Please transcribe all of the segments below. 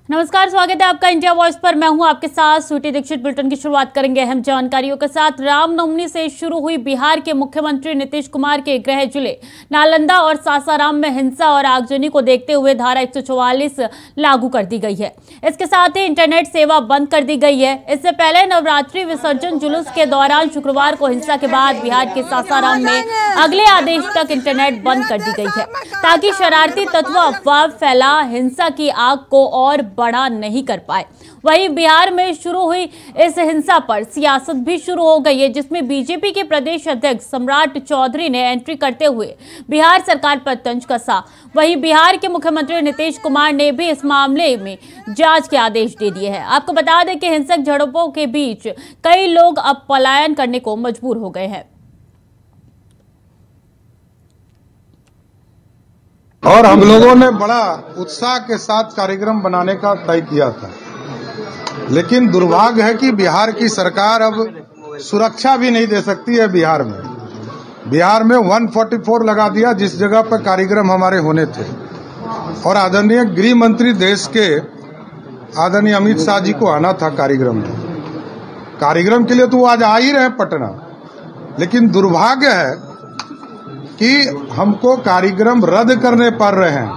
नमस्कार, स्वागत है आपका इंडिया वॉइस पर। मैं हूं आपके साथ स्वीटी दीक्षित। बुलेटिन की शुरुआत करेंगे अहम जानकारियों के साथ। रामनवमी से शुरू हुई बिहार के मुख्यमंत्री नीतीश कुमार के गृह जिले नालंदा और सासाराम में हिंसा और आगजनी को देखते हुए धारा 144 लागू कर दी गई है। इसके साथ ही इंटरनेट सेवा बंद कर दी गई है। इससे पहले नवरात्रि विसर्जन जुलूस के दौरान शुक्रवार को हिंसा के बाद बिहार के सासाराम में अगले आदेश तक इंटरनेट बंद कर दी गई है, ताकि शरारती तत्व अफवाह फैला हिंसा की आग को और बढ़ा नहीं कर पाए। वहीं बिहार में शुरू हुई इस हिंसा पर सियासत भी शुरू हो गई है, जिसमें बीजेपी के प्रदेश अध्यक्ष सम्राट चौधरी ने एंट्री करते हुए बिहार सरकार पर तंज कसा। वहीं बिहार के मुख्यमंत्री नीतीश कुमार ने भी इस मामले में जांच के आदेश दे दिए हैं। आपको बता दें कि हिंसक झड़पों के बीच कई लोग अब पलायन करने को मजबूर हो गए हैं। और हम लोगों ने बड़ा उत्साह के साथ कार्यक्रम बनाने का तय किया था, लेकिन दुर्भाग्य है कि बिहार की सरकार अब सुरक्षा भी नहीं दे सकती है। बिहार में 144 लगा दिया जिस जगह पर कार्यक्रम हमारे होने थे। और आदरणीय गृह मंत्री देश के आदरणीय अमित शाह जी को आना था कार्यक्रम के लिए, तो वो आज आ ही रहे पटना। लेकिन दुर्भाग्य है कि हमको कार्यक्रम रद्द करने पड़ रहे हैं,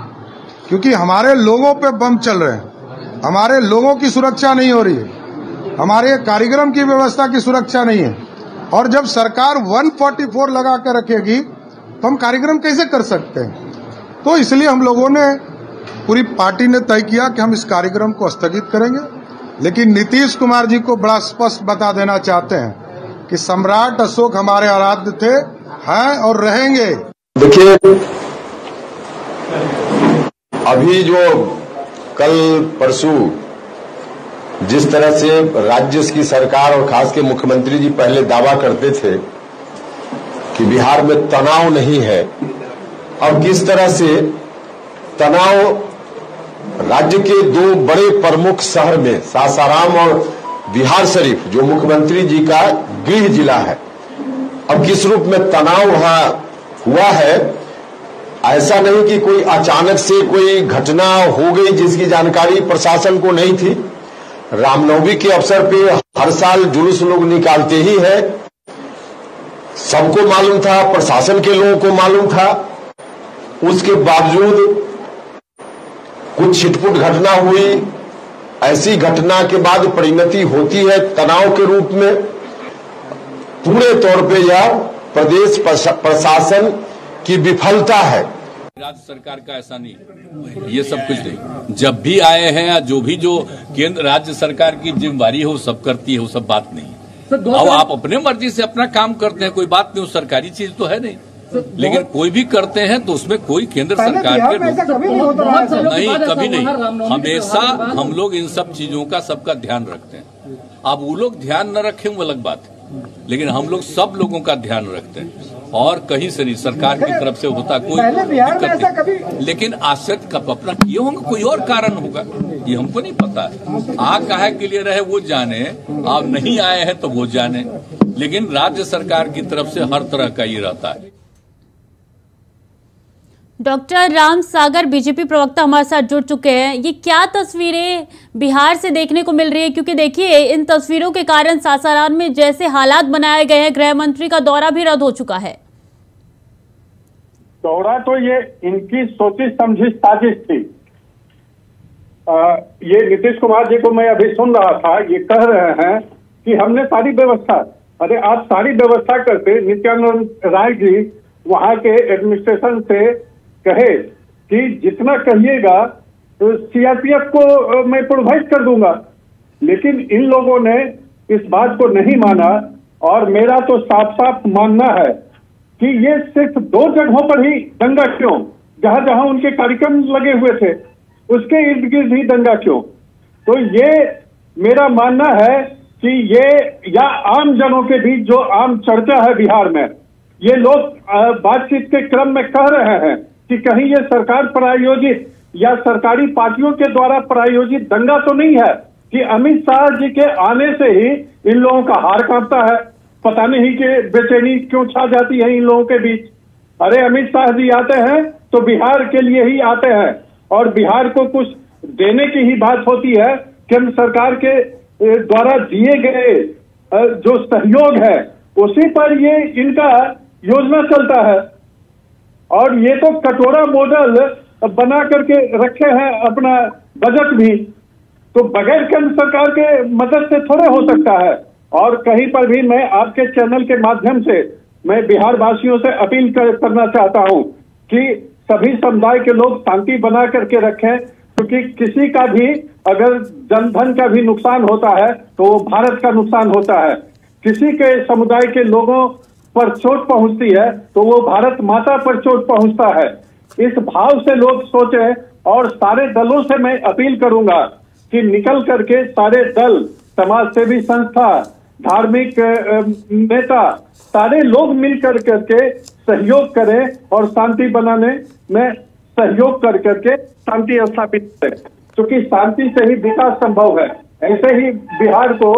क्योंकि हमारे लोगों पे बम चल रहे हैं, हमारे लोगों की सुरक्षा नहीं हो रही है, हमारे कार्यक्रम की व्यवस्था की सुरक्षा नहीं है। और जब सरकार 144 लगा कर रखेगी तो हम कार्यक्रम कैसे कर सकते हैं? तो इसलिए हम लोगों ने, पूरी पार्टी ने तय किया कि हम इस कार्यक्रम को स्थगित करेंगे। लेकिन नीतीश कुमार जी को बड़ा स्पष्ट बता देना चाहते हैं कि सम्राट अशोक हमारे आराध्य थे, हैं और रहेंगे। देखिए, अभी जो कल परसों जिस तरह से राज्य की सरकार और खास के मुख्यमंत्री जी पहले दावा करते थे कि बिहार में तनाव नहीं है, अब किस तरह से तनाव राज्य के दो बड़े प्रमुख शहर में सासाराम और बिहार शरीफ, जो मुख्यमंत्री जी का गृह जिला है, अब किस रूप में तनाव वहां हुआ है। ऐसा नहीं कि कोई अचानक से कोई घटना हो गई जिसकी जानकारी प्रशासन को नहीं थी। रामनवमी के अवसर पे हर साल जुलूस लोग निकालते ही है, सबको मालूम था, प्रशासन के लोगों को मालूम था। उसके बावजूद कुछ छिटपुट घटना हुई। ऐसी घटना के बाद परिणति होती है तनाव के रूप में। पूरे तौर पे यह प्रदेश प्रशासन की विफलता है। राज्य सरकार का ऐसा नहीं, ये सब कुछ नहीं। जब भी आए हैं या जो केंद्र राज्य सरकार की जिम्मेवारी है वो सब करती है, वो सब बात नहीं। अब आप अपने मर्जी से अपना काम करते हैं, कोई बात नहीं, वो सरकारी चीज तो है नहीं। लेकिन कोई भी करते हैं तो उसमें कोई केंद्र सरकार के नहीं, कभी नहीं। हमेशा हम लोग इन सब चीजों का सबका ध्यान रखते हैं। अब वो लोग ध्यान न रखें वो अलग बात है, लेकिन हम लोग सब लोगों का ध्यान रखते हैं। और कहीं से नहीं, सरकार की तरफ से होता कोई दिक्कत नहीं। लेकिन आश्रित का अपना किए होंगे, कोई और कारण होगा, ये हमको नहीं पता है। आ काहे के लिए रहे वो जाने, आप नहीं आए हैं तो वो जाने, लेकिन राज्य सरकार की तरफ से हर तरह का ये रहता है। डॉक्टर राम सागर बीजेपी प्रवक्ता हमारे साथ जुड़ चुके हैं। ये क्या तस्वीरें बिहार से देखने को मिल रही है? क्योंकि देखिए, इन तस्वीरों के कारण सासाराम में जैसे हालात बनाए गए हैं, गृह मंत्री का दौरा भी रद्द हो चुका है। दौरा तो ये इनकी सोची समझी साजिश थी। ये नीतीश कुमार जी को मैं अभी सुन रहा था, ये कह रहे हैं कि हमने सारी व्यवस्था, अरे आप सारी व्यवस्था करते। नित्यानंद राय जी वहां के एडमिनिस्ट्रेशन से कहे कि जितना कहिएगा तो सीआरपीएफ को मैं प्रोवाइड कर दूंगा, लेकिन इन लोगों ने इस बात को नहीं माना। और मेरा तो साफ साफ मानना है कि ये सिर्फ 2 जगहों पर ही दंगा क्यों, जहां जहां उनके कार्यक्रम लगे हुए थे उसके इर्द गिर्द ही दंगा क्यों? तो ये मेरा मानना है कि ये या आम जनों के बीच जो आम चर्चा है बिहार में, ये लोग बातचीत के क्रम में कह रहे हैं कि कहीं ये सरकार प्रायोजित या सरकारी पार्टियों के द्वारा प्रायोजित दंगा तो नहीं है कि अमित शाह जी के आने से ही इन लोगों का हार कांपता है। पता नहीं कि बेचैनी क्यों छा जाती है इन लोगों के बीच। अरे अमित शाह जी आते हैं तो बिहार के लिए ही आते हैं, और बिहार को कुछ देने की ही बात होती है। केंद्र सरकार के द्वारा दिए गए जो सहयोग है उसी पर ये इनका योजना चलता है। और ये तो कटोरा मॉडल बना करके रखे हैं अपना बजट भी, तो बगैर केंद्र सरकार के मदद से थोड़े हो सकता है। और कहीं पर भी मैं आपके चैनल के माध्यम से मैं बिहार वासियों से अपील करना चाहता हूं कि सभी समुदाय के लोग शांति बना करके रखें, क्योंकि किसी का भी अगर जनधन का भी नुकसान होता है तो वो भारत का नुकसान होता है। किसी के समुदाय के लोगों पर चोट पहुंचती है तो वो भारत माता पर चोट पहुंचता है। इस भाव से लोग सोचें और सारे दलों से मैं अपील करूंगा कि निकल करके सारे दल, समाज सेवी संस्था, धार्मिक नेता, सारे लोग मिलकर करके सहयोग करें और शांति बनाने में सहयोग कर करके शांति स्थापित करें, क्योंकि शांति से ही विकास संभव है। ऐसे ही बिहार को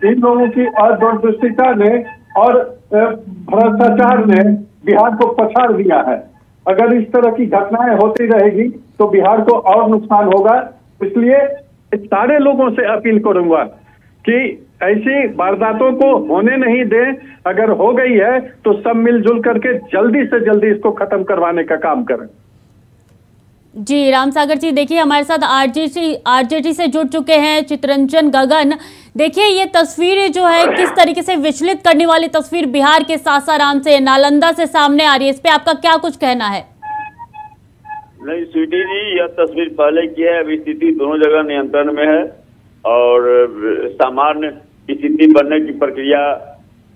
इन लोगों की अदूरदृष्टिता ने और भ्रष्टाचार ने बिहार को पछाड़ दिया है। अगर इस तरह की घटनाएं होती रहेगी तो बिहार को और नुकसान होगा। इसलिए सारे लोगों से अपील करूंगा कि ऐसी वारदातों को होने नहीं दें। अगर हो गई है तो सब मिलजुल करके जल्दी से जल्दी इसको खत्म करवाने का काम करें। जी राम सागर जी, देखिए हमारे साथ आरजेडी से जुड़ चुके हैं चितरंजन गगन। देखिए ये तस्वीर जो है किस तरीके से विचलित करने वाली तस्वीर बिहार के सासाराम से, नालंदा से सामने आ रही है, इस पे आपका क्या कुछ कहना है? नहीं स्वीटी जी, यह तस्वीर पहले की है। अभी स्थिति दोनों जगह नियंत्रण में है और सामान्य स्थिति बनने की प्रक्रिया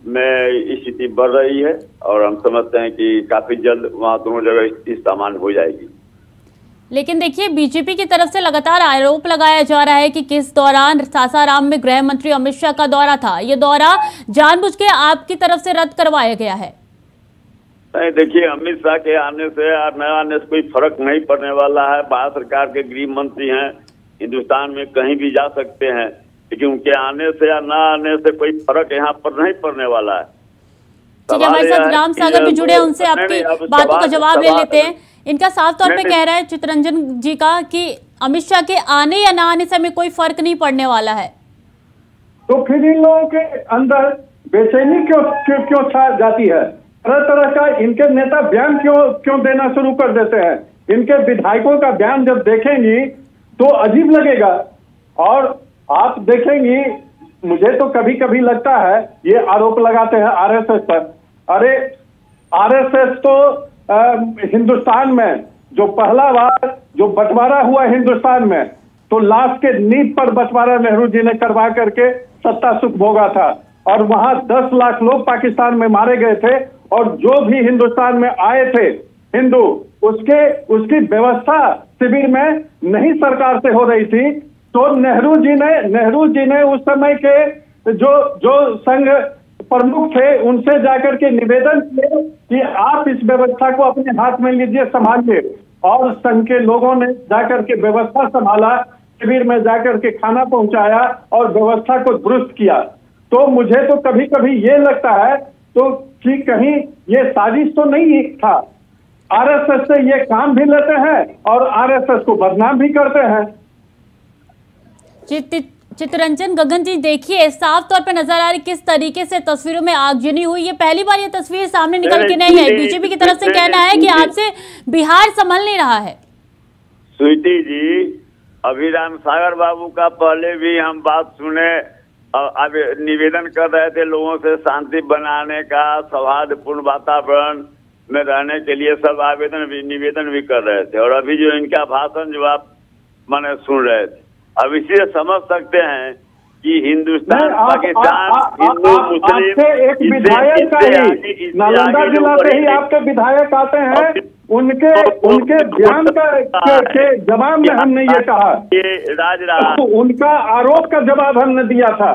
में स्थिति बढ़ रही है और हम समझते हैं कि काफी जल्द वहां दोनों जगह स्थिति सामान्य हो जाएगी। लेकिन देखिए बीजेपी की तरफ से लगातार आरोप लगाया जा रहा है कि किस दौरान सासाराम में गृह मंत्री अमित शाह का दौरा था, ये दौरा जानबूझ के आपकी तरफ से रद्द करवाया गया है। नहीं देखिए, अमित शाह के आने से और न आने से कोई फर्क नहीं पड़ने वाला है। भारत सरकार के गृह मंत्री हैं, हिंदुस्तान में कहीं भी जा सकते हैं, लेकिन उनके आने से या न आने से कोई फर्क यहाँ पर नहीं पड़ने वाला है। ठीक है, हमारे साथ राम सागर भी जुड़े हैं, उनसे आपकी बातों का जवाब ले लेते हैं। इनका साफ तौर पे कह रहा है चितरंजन जी का कि अमित शाह के आने या ना आने से हमें कोई फर्क नहीं पड़ने वाला है। तो फिर इन लोगों के अंदर बेचैनी क्यों छा जाती है? तरह तरह का इनके नेता बयान क्यों देना शुरू कर देते हैं? इनके विधायकों का बयान जब देखेंगी तो अजीब लगेगा। और आप देखेंगी, मुझे तो कभी कभी लगता है ये आरोप लगाते हैं आरएसएस पर। अरे आरएसएस तो हिंदुस्तान में जो पहला बार जो बंटवारा हुआ हिंदुस्तान में, तो लाश के नींव पर बंटवारा नेहरू जी ने करवा करके सत्ता सुख भोगा था और वहां 10 लाख लोग पाकिस्तान में मारे गए थे। और जो भी हिंदुस्तान में आए थे हिंदू, उसकी व्यवस्था शिविर में नहीं सरकार से हो रही थी। तो नेहरू जी ने उस समय के जो संघ प्रमुख थे उनसे जाकर के निवेदन किए कि आप इस व्यवस्था को अपने हाथ में लीजिए, संभालिए। और संघ के लोगों ने जाकर के व्यवस्था संभाला, शिविर में जाकर के खाना पहुंचाया और व्यवस्था को दुरुस्त किया। तो मुझे तो कभी कभी ये लगता है तो कि कहीं ये साजिश तो नहीं था। आरएसएस से ये काम भी लेते हैं और आरएसएस को बदनाम भी करते हैं। चितरंजन गगन जी, देखिए साफ तौर पे नजर आ रही किस तरीके से तस्वीरों में आगजनी हुई। ये पहली बार ये तस्वीर सामने निकल के नहीं है। बीजेपी की तरफ से कहना है कि आपसे बिहार संभल नहीं रहा है। स्वीटी जी, अभी राम सागर बाबू का पहले भी हम बात सुने, अब निवेदन कर रहे थे लोगों से शांति बनाने का, सौहार्दपूर्ण वातावरण में रहने के लिए सब निवेदन भी कर रहे थे। और अभी जो इनका भाषण जो आप माने सुन रहे थे, अब इसी समझ सकते हैं कि हिंदुस्तान पाकिस्तान हिंदू मुस्लिम एक विधायक का ही नालंदा जिला से ही आपके विधायक आते हैं, उनके बयान के जवाब में हमने ये कहा, ये राज उनका आरोप का जवाब हमने दिया था।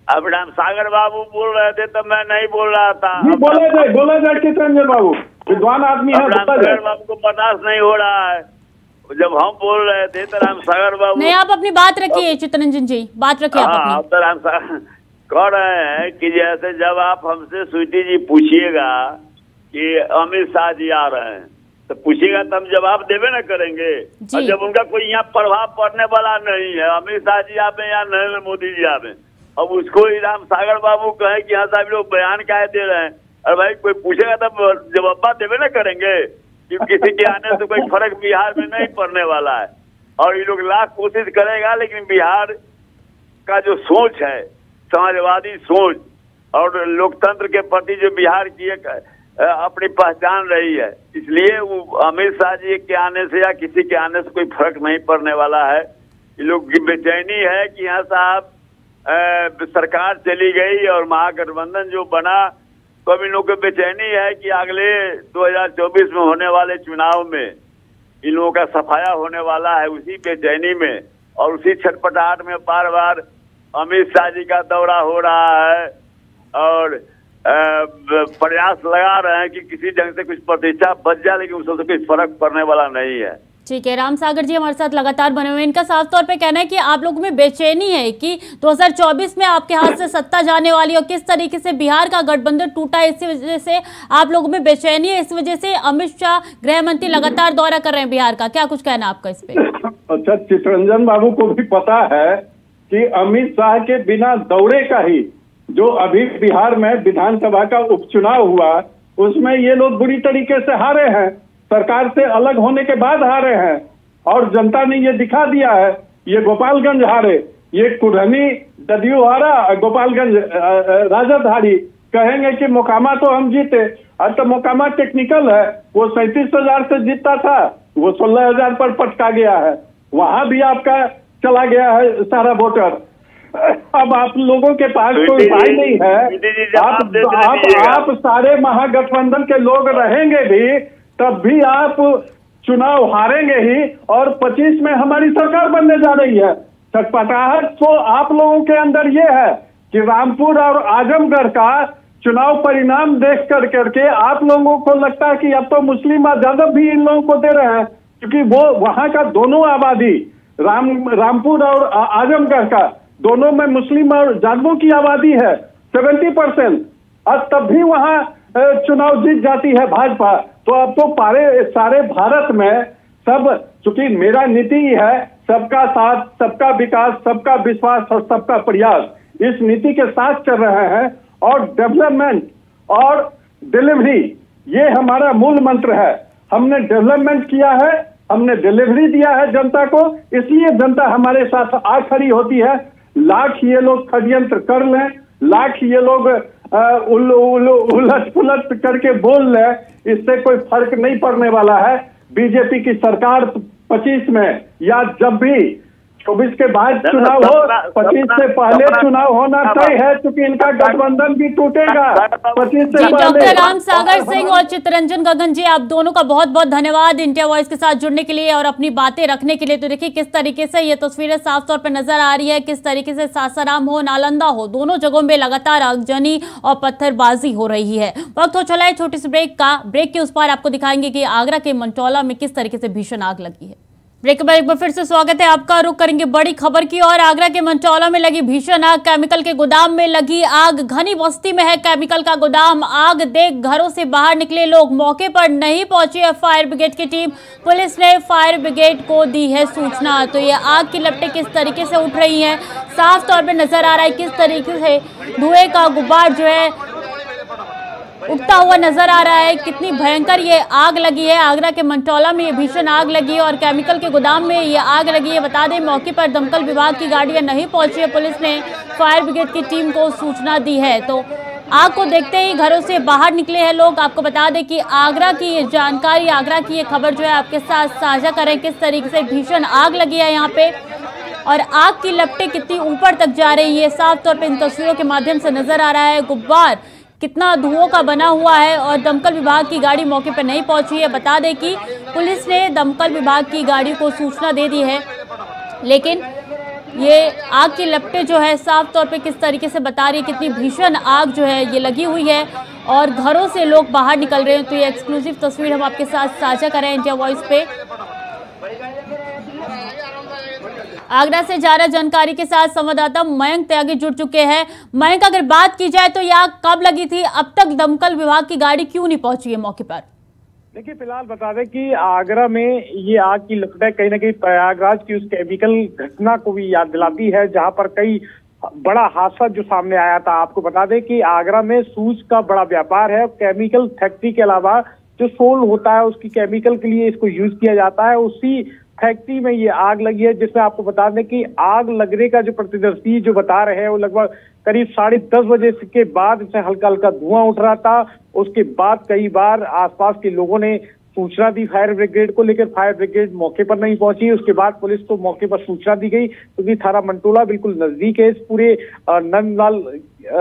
अब राम सागर बाबू बोल रहे थे तो मैं नहीं बोल रहा था। बोले जाए चितरंजन बाबू विद्वान आदमी है। राम सागर बाबू को बर्दाश्त नहीं हो रहा है। जब हम बोल रहे थे तो राम सागर बाबू नहीं, आप अपनी बात रखिए चितरंजन जी, बात रखिए आप अपनी। तो राम सागर कह रहे हैं कि जैसे जब आप हमसे स्वीटी जी पूछिएगा कि अमित शाह जी आ रहे हैं तो पूछेगा तो हम जवाब देवे ना करेंगे। और जब उनका कोई यहाँ प्रभाव पड़ने वाला नहीं है, अमित शाह जी आवे या नरेंद्र मोदी जी आवे, अब उसको राम सागर बाबू कहे कि हाँ साहब लोग बयान क्या दे रहे हैं, अरे भाई कोई पूछेगा तब जवाब देवे ना करेंगे कि किसी के आने से कोई फर्क बिहार में नहीं पड़ने वाला है। और ये लोग लाख कोशिश करेगा, लेकिन बिहार का जो सोच है, समाजवादी सोच और लोकतंत्र के प्रति जो बिहार की एक अपनी पहचान रही है, इसलिए वो अमित शाह जी के आने से या किसी के आने से कोई फर्क नहीं पड़ने वाला है। ये लोग की बेचैनी है कि यहाँ साहब सरकार चली गई और महागठबंधन जो बना, तो अब इन लोगों को बेचैनी है कि अगले 2024 में होने वाले चुनाव में इन लोगों का सफाया होने वाला है। उसी बेचैनी में और उसी छटपटाहट में बार बार अमित शाह जी का दौरा हो रहा है और प्रयास लगा रहे हैं कि किसी ढंग से कुछ प्रतिष्ठा बच जाए, लेकिन उससे कुछ फर्क पड़ने वाला नहीं है। ठीक है, राम सागर जी हमारे साथ लगातार बने हुए, इनका साफ तौर पे कहना है कि आप लोगों में बेचैनी है कि 2024 में आपके हाथ से सत्ता जाने वाली और किस तरीके से बिहार का गठबंधन टूटा है, इसी वजह से आप लोगों में बेचैनी है। इस वजह से अमित शाह गृह मंत्री लगातार दौरा कर रहे हैं बिहार का, क्या कुछ कहना आपका इस पे? अच्छा, चितरंजन बाबू को भी पता है कि अमित शाह के बिना दौरे का ही जो अभी बिहार में विधानसभा का उपचुनाव हुआ, उसमें ये लोग बुरी तरीके से हारे हैं, सरकार से अलग होने के बाद हारे हैं। और जनता ने ये दिखा दिया है, ये गोपालगंज हारे, ये कुढ़नी जदयू हारा, गोपालगंज राजद हारी। कहेंगे कि मोकामा तो हम जीते, अब तो मोकामा टेक्निकल है, वो 37,000 से जीतता था, वो 16,000 पर पटका गया है, वहां भी आपका चला गया है सारा वोटर। अब आप लोगों के पास कोई उपाय नहीं है, आप सारे महागठबंधन के लोग रहेंगे भी, तब भी आप चुनाव हारेंगे ही। और 25 में हमारी सरकार बनने जा रही है। छटपटाहट तो आप लोगों के अंदर ये है कि रामपुर और आजमगढ़ का चुनाव परिणाम देख करके आप लोगों को लगता है कि अब तो मुस्लिम आजाद भी इन लोगों को दे रहे हैं, क्योंकि वो वहां का दोनों आबादी रामपुर और आजमगढ़ का दोनों में मुस्लिम और जादवों की आबादी है 70%, और तब भी वहां चुनाव जीत जाती है भाजपा। तो अब तो सारे भारत में सब, चूंकि मेरा नीति है सबका साथ, सबका विकास, सबका विश्वास और सबका प्रयास, इस नीति के साथ चल रहे हैं। और डेवलपमेंट और डिलीवरी ये हमारा मूल मंत्र है। हमने डेवलपमेंट किया है, हमने डिलीवरी दिया है जनता को, इसलिए जनता हमारे साथ आ खड़ी होती है। लाख ये लोग षड्यंत्र कर लें, लाख ये लोग उलट पुलट करके बोल लें, इससे कोई फर्क नहीं पड़ने वाला है। बीजेपी की सरकार 25 में या जब भी 24 के बाद चुनाव हो, 25 से पहले चुनाव होना तय है, क्योंकि इनका गठबंधन भी टूटेगा 25 से पहले। डॉक्टर राम सागर सिंह और चितरंजन गगन जी, आप दोनों का बहुत बहुत धन्यवाद इंडिया वॉइस के साथ जुड़ने के लिए और अपनी बातें रखने के लिए। तो देखिए किस तरीके से ये तस्वीरें साफ तौर पर नजर आ रही है, किस तरीके से सासाराम हो, नालंदा हो, दोनों जगहों में लगातार आगजनी और पत्थरबाजी हो रही है। वक्त हो चला है छोटी सी ब्रेक का, ब्रेक के उस पार आपको दिखाएंगे कि आगरा के मंटौला में किस तरीके से भीषण आग लगी है। ब्रेक के बाद एक बार फिर से स्वागत है आपका। रुक करेंगे बड़ी खबर की और आगरा के मंटौला में लगी भीषण आग, केमिकल के गोदाम में लगी आग। घनी बस्ती में है केमिकल का गोदाम, आग देख घरों से बाहर निकले लोग, मौके पर नहीं पहुंची है फायर ब्रिगेड की टीम। पुलिस ने फायर ब्रिगेड को दी है सूचना। तो ये आग की लपटें किस तरीके से उठ रही हैं, साफ तौर पर नजर आ रहा है किस तरीके से धुएं का गुब्बार जो है उगता हुआ नजर आ रहा है। कितनी भयंकर ये आग लगी है, आगरा के मंटौला में ये भीषण आग लगी है और केमिकल के गोदाम में ये आग लगी है। बता दें मौके पर दमकल विभाग की गाड़ियां नहीं पहुंची है, पुलिस ने फायर ब्रिगेड की टीम को सूचना दी है। तो आग को देखते ही घरों से बाहर निकले हैं लोग। आपको बता दें कि आगरा की ये जानकारी, आगरा की ये खबर जो है आपके साथ साझा करें, किस तरीके से भीषण आग लगी है यहाँ पे और आग की लपटें कितनी ऊपर तक जा रही है, साफ तौर पर इन तस्वीरों के माध्यम से नजर आ रहा है। गुब्बार कितना धुओं का बना हुआ है और दमकल विभाग की गाड़ी मौके पर नहीं पहुंची है। बता दें कि पुलिस ने दमकल विभाग की गाड़ी को सूचना दे दी है, लेकिन ये आग की लपटें जो है साफ तौर पे किस तरीके से बता रही है कितनी भीषण आग जो है ये लगी हुई है और घरों से लोग बाहर निकल रहे हैं। तो ये एक्सक्लूसिव तस्वीर हम आपके साथ साझा करें इंडिया वॉइस पे। आगरा से ज्यादा जानकारी के साथ संवाददाता मयंक त्यागी जुड़ चुके हैं। मयंक, अगर बात की जाए तो यह आग कब लगी थी, अब तक दमकल विभाग की गाड़ी क्यों नहीं पहुंची है मौके पर? देखिए, फिलहाल बता दें कि आगरा में ये आग की लपटें कहीं ना कहीं प्रयागराज की उस केमिकल घटना को भी याद दिलाती है, जहां पर कई बड़ा हादसा जो सामने आया था। आपको बता दें कि आगरा में सूज का बड़ा व्यापार है। केमिकल फैक्ट्री के अलावा जो सोल होता है उसकी केमिकल के लिए इसको यूज किया जाता है। उसी फैक्ट्री में ये आग लगी है, जिसमें आपको बता दें कि आग लगने का जो प्रत्यक्षदर्शी जो बता रहे हैं वो लगभग करीब 10:30 बजे के बाद इससे हल्का हल्का धुआं उठ रहा था। उसके बाद कई बार आसपास के लोगों ने सूचना दी फायर ब्रिगेड को, लेकर फायर ब्रिगेड मौके पर नहीं पहुंची। उसके बाद पुलिस को मौके पर सूचना दी गई, क्योंकि थाना मंटोला बिल्कुल नजदीक है इस पूरे नंदलाल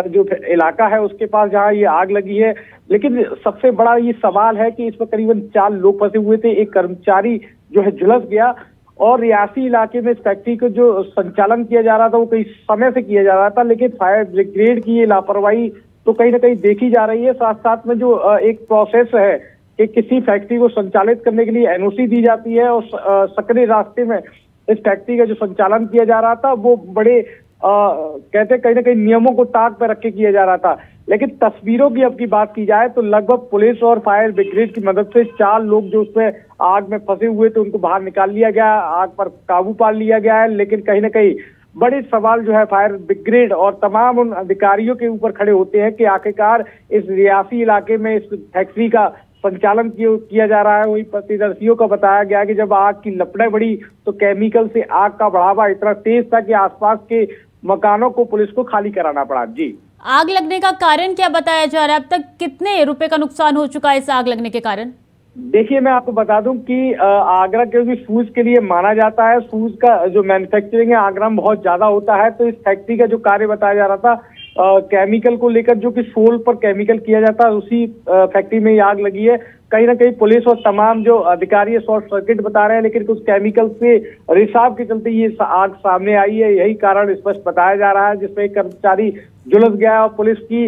जो इलाका है उसके पास जहां ये आग लगी है। लेकिन सबसे बड़ा ये सवाल है कि इसमें करीबन 4 लोग फंसे हुए थे। एक कर्मचारी जो है झुलस गया और रियासी इलाके में इस फैक्ट्री को जो संचालन किया जा रहा था वो कई समय से किया जा रहा था, लेकिन फायर ब्रिगेड की ये लापरवाही तो कहीं ना कहीं देखी जा रही है। साथ साथ में जो एक प्रोसेस है कि किसी फैक्ट्री को संचालित करने के लिए एनओसी दी जाती है और सकरे रास्ते में इस फैक्ट्री का जो संचालन किया जा रहा था वो बड़े कहते कहीं ना कहीं नियमों को ताक पर रख के किया जा रहा था। लेकिन तस्वीरों की अब की बात की जाए तो लगभग पुलिस और फायर ब्रिगेड की मदद से 4 लोग जो उसमें आग में फंसे हुए थे उनको बाहर निकाल लिया गया, आग पर काबू पा लिया गया है। लेकिन कहीं ना कहीं बड़े सवाल जो है फायर ब्रिगेड और तमाम उन अधिकारियों के ऊपर खड़े होते हैं कि आखिरकार इस रियासी इलाके में इस फैक्ट्री का संचालन किया जा रहा है। वही प्रत्यक्षदर्शियों का बताया गया कि जब आग की लपटें बढ़ी तो केमिकल से आग का बढ़ावा इतना तेज था कि आसपास के मकानों को पुलिस को खाली कराना पड़ा। जी, आग लगने का कारण क्या बताया जा रहा है? अब तक कितने रुपए का नुकसान हो चुका है इस आग लगने के कारण? देखिए, मैं आपको बता दूं कि आगरा क्योंकि सूज के लिए माना जाता है, सूज का जो मैन्युफैक्चरिंग है आगरा में बहुत ज्यादा होता है, तो इस फैक्ट्री का जो कार्य बताया जा रहा था केमिकल को लेकर जो कि सोल पर केमिकल किया जाता है उसी फैक्ट्री में ये आग लगी है। कहीं ना कहीं पुलिस और तमाम जो अधिकारी शॉर्ट सर्किट बता रहे हैं, लेकिन कुछ केमिकल से रिसाव के चलते ये आग सामने आई है, यही कारण स्पष्ट बताया जा रहा है, जिसमें एक कर्मचारी झुलस गया और पुलिस की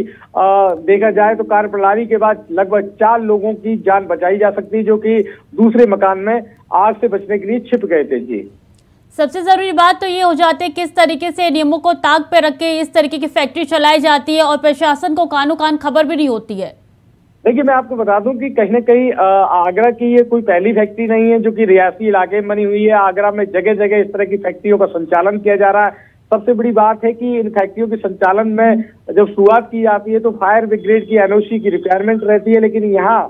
देखा जाए तो कार्यप्रणाली के बाद लगभग 4 लोगों की जान बचाई जा सकती है, जो कि दूसरे मकान में आग से बचने के लिए छिप गए थे। जी, सबसे जरूरी बात तो ये हो जाती है किस तरीके से नियमों को ताक पे रख के इस तरीके की फैक्ट्री चलाई जाती है और प्रशासन को कानो कान खबर भी नहीं होती है। देखिए, मैं आपको बता दूं कि कहीं ना कहीं आगरा की ये कोई पहली फैक्ट्री नहीं है जो कि रियासी इलाके में बनी हुई है। आगरा में जगह जगह इस तरह की फैक्ट्रियों का संचालन किया जा रहा है। सबसे बड़ी बात है कि इन फैक्ट्रियों के संचालन में जब शुरुआत की जाती है तो फायर ब्रिगेड की एनओसी की रिक्वायरमेंट रहती है, लेकिन यहाँ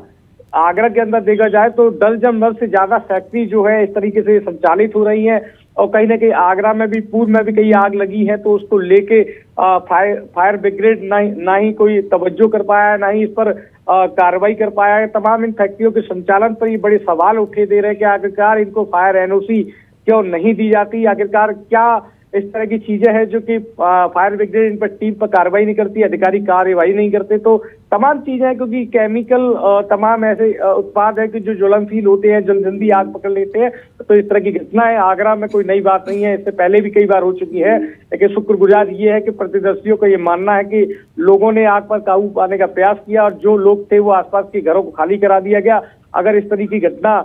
आगरा के अंदर देखा जाए तो दर्जन भर से ज्यादा फैक्ट्री जो है इस तरीके से संचालित हो रही है। और कहीं ना कहीं आगरा में भी पूर्व में भी कई आग लगी है, तो उसको लेके फायर ब्रिगेड ना ही कोई तवज्जो कर पाया है, ना ही इस पर कार्रवाई कर पाया है। तमाम इन फैक्ट्रियों के संचालन पर ये बड़े सवाल उठे दे रहे हैं कि आखिरकार इनको फायर एनओसी क्यों नहीं दी जाती, आखिरकार क्या इस तरह की चीजें हैं जो कि फायर ब्रिगेड इन पर टीम पर कार्रवाई नहीं करती, अधिकारी कार्यवाही नहीं करते। तो तमाम चीजें हैं, क्योंकि केमिकल तमाम ऐसे उत्पाद है कि जो ज्वलनशील होते हैं, जल्दी आग पकड़ लेते हैं। तो इस तरह की घटनाएं आगरा में कोई नई बात नहीं है, इससे पहले भी कई बार हो चुकी है। लेकिन शुक्रगुजार ये है कि प्रत्यक्षदर्शियों का ये मानना है कि लोगों ने आग पर काबू पाने का प्रयास किया और जो लोग थे वो आसपास के घरों को खाली करा दिया गया। अगर इस तरह की घटना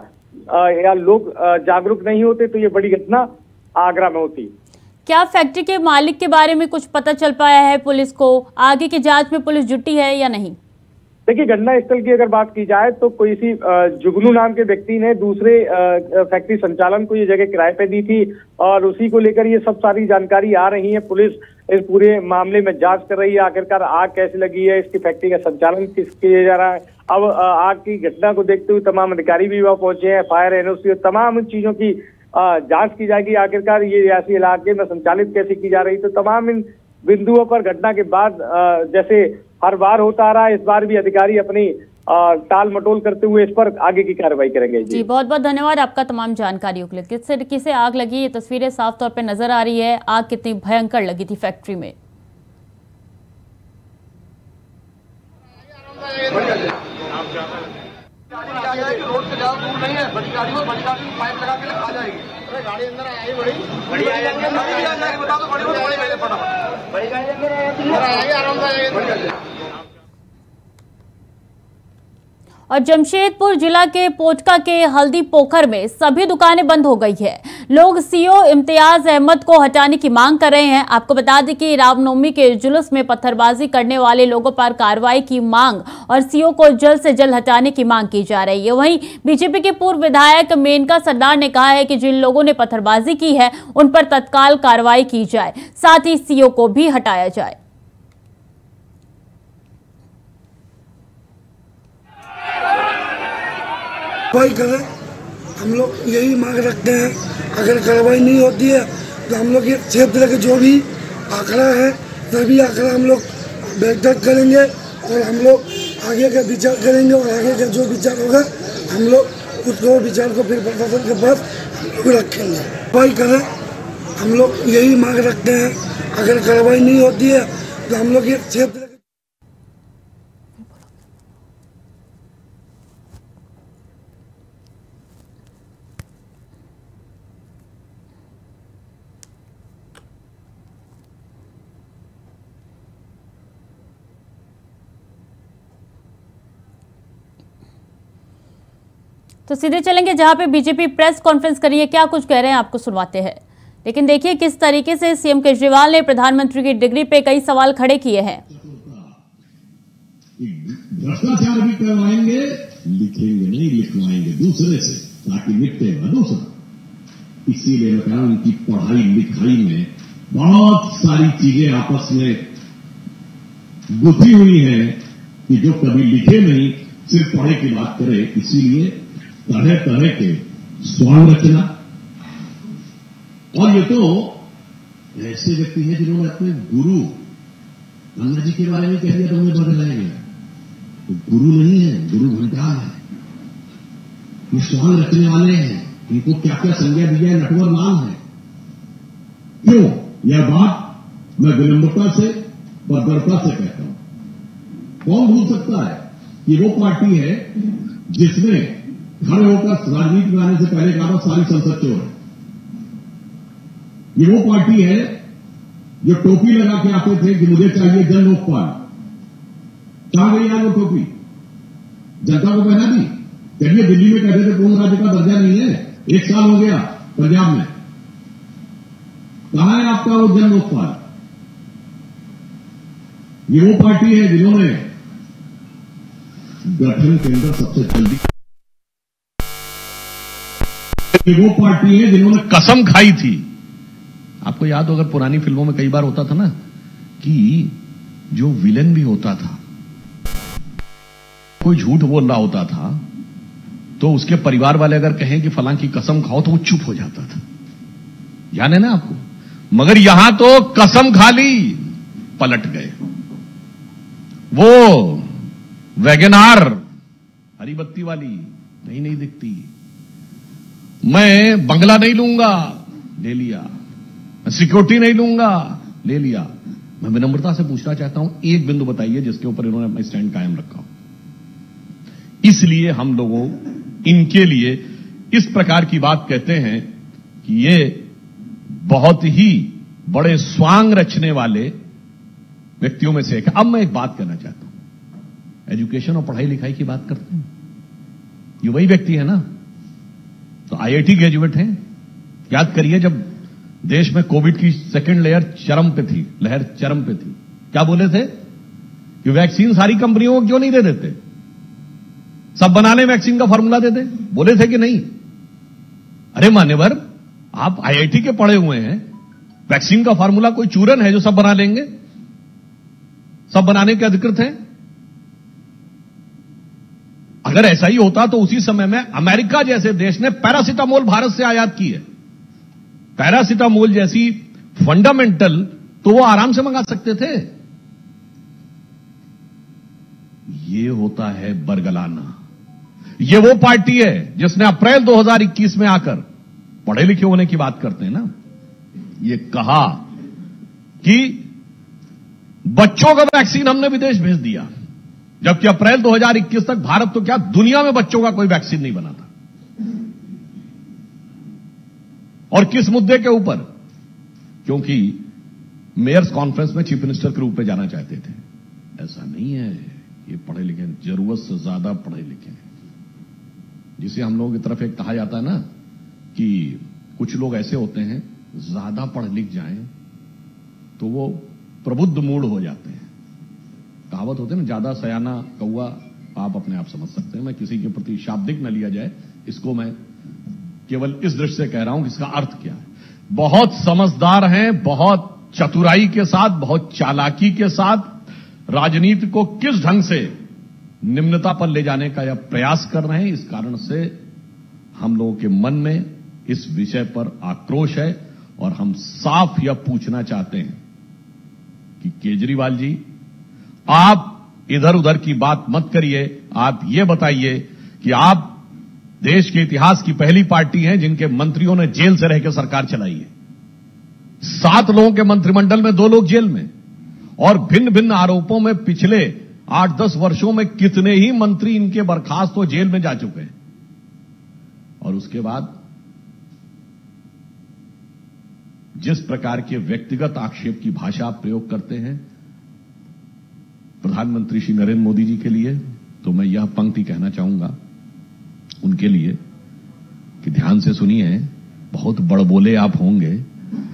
या लोग जागरूक नहीं होते तो ये बड़ी घटना आगरा में होती। क्या फैक्ट्री के मालिक के बारे में कुछ पता चल पाया है पुलिस को? आगे की जांच में पुलिस जुटी है या नहीं? देखिए, घटना स्थल की अगर बात की जाए तो कोई सी जुगनू नाम के व्यक्ति ने दूसरे फैक्ट्री संचालन को ये जगह किराए पे दी थी और उसी को लेकर ये सब सारी जानकारी आ रही है। पुलिस इस पूरे मामले में जांच कर रही है, आखिरकार आग कैसे लगी है, इसकी फैक्ट्री का संचालन किस किया जा रहा है। अब आग की घटना को देखते हुए तमाम अधिकारी भी वहाँ पहुंचे हैं, फायर एनओसी और तमाम चीजों की जांच की जाएगी। आखिरकार ये रियासी इलाके में संचालित कैसे की जा रही, तो तमाम इन बिंदुओं पर घटना के बाद जैसे हर बार होता रहा, इस बार भी अधिकारी अपनी टाल मटोल करते हुए इस पर आगे की कार्रवाई करेंगे। जी, बहुत बहुत धन्यवाद आपका तमाम जानकारियों के लिए। किस तरीके से आग लगी ये तस्वीरें साफ तौर पे नजर आ रही है, आग कितनी भयंकर लगी थी फैक्ट्री में। रोड पे ज्यादा दूर नहीं है, बड़ी गाड़ी में पाइप लगा के आ जाएगी। अरे गाड़ी अंदर आई बड़ी आई बता दो, बड़ी पहले फटाफट बड़ी गाड़ी अंदर आएगी, आराम से आएगी। और जमशेदपुर जिला के पोटका के हल्दी पोखर में सभी दुकानें बंद हो गई है। लोग सीओ इम्तियाज अहमद को हटाने की मांग कर रहे हैं। आपको बता दें कि रामनवमी के जुलूस में पत्थरबाजी करने वाले लोगों पर कार्रवाई की मांग और सीओ को जल्द से जल्द हटाने की मांग की जा रही है। वहीं बीजेपी के पूर्व विधायक मेनका सरदार ने कहा है कि जिन लोगों ने पत्थरबाजी की है उन पर तत्काल कार्रवाई की जाए, साथ ही सीओ को भी हटाया जाए। करें, हम लोग यही मांग रखते हैं। अगर कार्रवाई नहीं होती है तो हम लोग ये क्षेत्र के जो भी आंकड़ा है सभी आंकड़ा हम लोग बेहतर करेंगे और हम लोग आगे का विचार करेंगे और आगे का जो विचार होगा हम लोग उसको विचार को फिर प्रशासन के पास हम लोग रखेंगे। कार्रवाई करें, हम लोग यही मांग रखते हैं। अगर कार्रवाई नहीं होती है तो हम लोग ये क्षेत्र तो सीधे चलेंगे जहां पे बीजेपी प्रेस कॉन्फ्रेंस करी है, क्या कुछ कह रहे हैं आपको सुनवाते हैं। लेकिन देखिए किस तरीके से सीएम केजरीवाल ने प्रधानमंत्री की डिग्री पे कई सवाल खड़े किए हैं। भ्रष्टाचार भी करवाएंगे, लिखेंगे नहीं, लिखवाएंगे दूसरे से ताकि मिटे ना दूसरा। इसीलिए मैं कह रहा हूं उनकी पढ़ाई लिखाई में बहुत सारी चीजें आपस में गुथी हुई है कि जो कभी लिखे नहीं सिर्फ पढ़े की बात करे। इसीलिए तरह तरह के स्वांग रचना, और ये तो ऐसे व्यक्ति हैं जिन्होंने अपने गुरु अन्ना जी के बारे में कह दिया तो उन्हें बदलाया गया। तो गुरु नहीं है, गुरु घंटाल है। ये स्वांग रचने वाले हैं, इनको क्या क्या संज्ञा दी जाए नटवर नाम है। क्यों यह बात मैं विनम्रता से बर्बरता से कहता हूं। कौन भूल सकता है कि वो पार्टी है जिसमें खड़े होकर राजनीति में आने से पहले कहा था सारी संसद चोर है। ये वो पार्टी है जो टोपी लगा के आते थे कि मुझे चाहिए जन लोकपाल। कहां गई यार वो टोपी? जनता को पहना दी। चलिए दिल्ली में कहते थे पूर्ण राज्य का दर्जा नहीं है, 1 साल हो गया पंजाब में। कहां है आपका वो जन लोकपाल? ये वो पार्टी है जिन्होंने गठन के अंदर सबसे जल्दी, वो पार्टी है जिन्होंने कसम खाई थी। आपको याद हो अगर पुरानी फिल्मों में कई बार होता था ना कि जो विलेन भी होता था कोई झूठ बोल रहा होता था तो उसके परिवार वाले अगर कहें कि फलां की कसम खाओ तो वो चुप हो जाता था। याद है ना आपको? मगर यहां तो कसम खा ली, पलट गए। वो वैगनार हरी बत्ती वाली नहीं दिखती। मैं बंगला नहीं लूंगा, ले लिया। मैं सिक्योरिटी नहीं लूंगा, ले लिया। मैं विनम्रता से पूछना चाहता हूं, एक बिंदु बताइए जिसके ऊपर इन्होंने अपना स्टैंड कायम रखा हो। इसलिए हम लोगों इनके लिए इस प्रकार की बात कहते हैं कि ये बहुत ही बड़े स्वांग रचने वाले व्यक्तियों में से एक है। अब मैं एक बात करना चाहता हूं, एजुकेशन और पढ़ाई लिखाई की बात करते हैं। ये वही व्यक्ति है ना, तो आईआईटी ग्रेजुएट हैं। याद करिए जब देश में कोविड की सेकेंड लहर चरम पे थी, क्या बोले थे कि वैक्सीन सारी कंपनियों को क्यों नहीं दे देते, सब बना लें, वैक्सीन का फॉर्मूला दे दे, बोले थे कि नहीं? अरे मान्यवर, आप आईआईटी के पढ़े हुए हैं, वैक्सीन का फॉर्मूला कोई चूरन है जो सब बना लेंगे? सब बनाने के अधिकृत हैं। अगर ऐसा ही होता तो उसी समय में अमेरिका जैसे देश ने पैरासिटामोल भारत से आयात की है। पैरासिटामोल जैसी फंडामेंटल तो वो आराम से मंगा सकते थे। ये होता है बरगलाना। ये वो पार्टी है जिसने अप्रैल 2021 में आकर, पढ़े लिखे होने की बात करते हैं ना, ये कहा कि बच्चों का वैक्सीन हमने विदेश भेज दिया, जबकि अप्रैल 2021 तक भारत तो क्या दुनिया में बच्चों का कोई वैक्सीन नहीं बना था। और किस मुद्दे के ऊपर? क्योंकि मेयर्स कॉन्फ्रेंस में चीफ मिनिस्टर के रूप में जाना चाहते थे। ऐसा नहीं है, ये पढ़े लिखे, जरूरत से ज्यादा पढ़े लिखे हैं। जिसे हम लोगों की तरफ एक कहा जाता है ना कि कुछ लोग ऐसे होते हैं ज्यादा पढ़ लिख जाएं तो वो प्रबुद्ध मूड हो जाते हैं। कहावत होते हैं ना, ज्यादा सयाना कौवा, आप अपने आप समझ सकते हैं। मैं किसी के प्रति शाब्दिक न लिया जाए, इसको मैं केवल इस दृष्टि से कह रहा हूं कि इसका अर्थ क्या है। बहुत समझदार हैं, बहुत चतुराई के साथ, बहुत चालाकी के साथ राजनीति को किस ढंग से निम्नता पर ले जाने का यह प्रयास कर रहे हैं। इस कारण से हम लोगों के मन में इस विषय पर आक्रोश है और हम साफ यह पूछना चाहते हैं कि केजरीवाल जी, आप इधर उधर की बात मत करिए। आप ये बताइए कि आप देश के इतिहास की पहली पार्टी हैं जिनके मंत्रियों ने जेल से रहकर सरकार चलाई है। 7 लोगों के मंत्रिमंडल में 2 लोग जेल में, और भिन्न भिन्न आरोपों में पिछले 8-10 वर्षों में कितने ही मंत्री इनके बर्खास्त हो जेल में जा चुके हैं। और उसके बाद जिस प्रकार के व्यक्तिगत आक्षेप की भाषा आप प्रयोग करते हैं प्रधानमंत्री श्री नरेंद्र मोदी जी के लिए, तो मैं यह पंक्ति कहना चाहूंगा उनके लिए कि ध्यान से सुनिए। बहुत बड़बोले आप होंगे,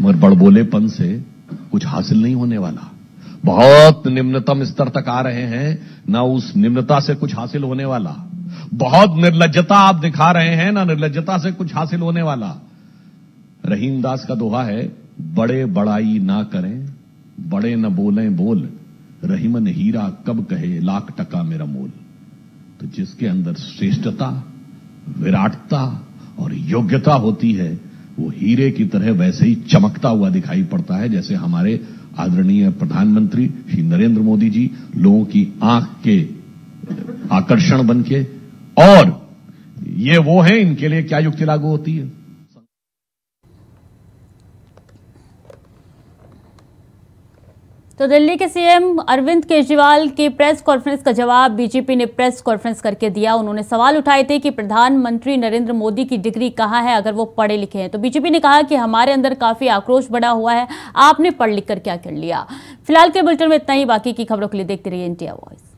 मगर बड़बोलेपन से कुछ हासिल नहीं होने वाला। बहुत निम्नतम स्तर तक आ रहे हैं, ना उस निम्नता से कुछ हासिल होने वाला। बहुत निर्लज्जता आप दिखा रहे हैं, ना निर्लज्जता से कुछ हासिल होने वाला। रहीमदास का दोहा है, बड़े बड़ाई ना करें, बड़े न बोलें बोल, रहीमन हीरा कब कहे लाख टका मेरा मोल। तो जिसके अंदर श्रेष्ठता, विराटता और योग्यता होती है, वो हीरे की तरह वैसे ही चमकता हुआ दिखाई पड़ता है, जैसे हमारे आदरणीय प्रधानमंत्री श्री नरेंद्र मोदी जी लोगों की आंख के आकर्षण बनके। और ये वो है, इनके लिए क्या युक्ति लागू होती है। तो दिल्ली के सीएम अरविंद केजरीवाल की प्रेस कॉन्फ्रेंस का जवाब बीजेपी ने प्रेस कॉन्फ्रेंस करके दिया। उन्होंने सवाल उठाए थे कि प्रधानमंत्री नरेंद्र मोदी की डिग्री कहाँ है अगर वो पढ़े लिखे हैं। तो बीजेपी ने कहा कि हमारे अंदर काफी आक्रोश बढ़ा हुआ है, आपने पढ़ लिख कर क्या कर लिया। फिलहाल के बुलेटिन में इतना ही। बाकी की खबरों के लिए देखते रहिए इंडिया वॉइस।